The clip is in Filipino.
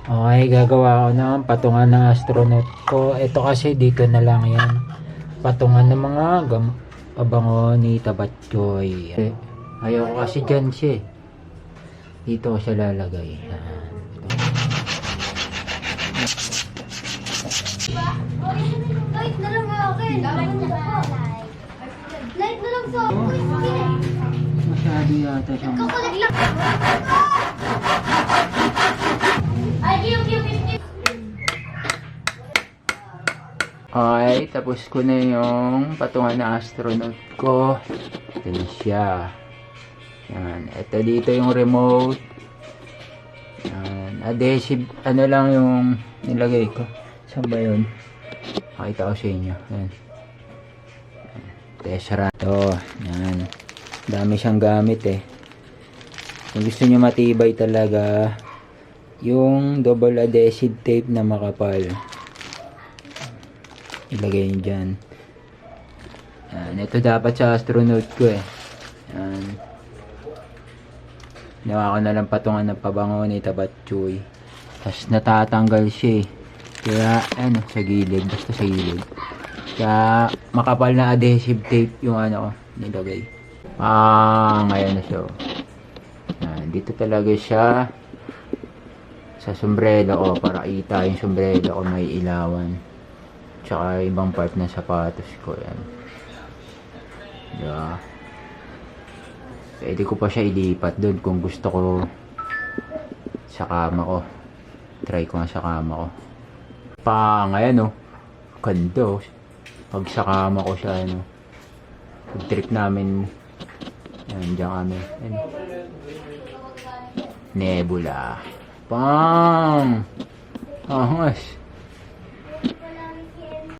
Okay, gagawa ko ng patungan ng astronaut ko. Ito kasi dito na lang yan. Patungan ng mga pabango ni Tabatchoy. Ayoko kasi dyan siya. Dito ko siya lalagay. Light na lang akin. Light na lang sa akin. Masyado yata siyang... Kakulit lang. Ay, yung. Okay, tapos ko na yung patungan ng astronaut ko. Ito siya. Yan. Ito dito yung remote. Yan. Adhesive, ano lang yung nilagay ko. Saan ba yun? Pakita ko sa inyo. Yan. Tessera. Ito. Yan. Dami siyang gamit eh. Kung gusto nyo matibay talaga, yung double adhesive tape na makapal. Ilagay nyo dyan. Yan. Ito dapat sa astronaut ko eh. Yan. Ginawa ko na lang patungan ng pabango ni Tabatchoy. Tapos natatanggal siya eh. Kaya ano, sa gilid. Basta sa gilid. Kaya makapal na adhesive tape yung ano ko nilagay. Ngayon na siya. Yan. Dito talaga siya sa sombrero ko para kita yung sombrero ko may ilawan. Tsaka ibang part ng sapatos ko. Yan. Yeah. Pwede ko pa siya ilipat doon kung gusto ko sa kama ko. Try ko nga sa kama ko. Ngayon ganda pag sa kama ko siya pag trip namin yan dyan kami yan. Nebula angas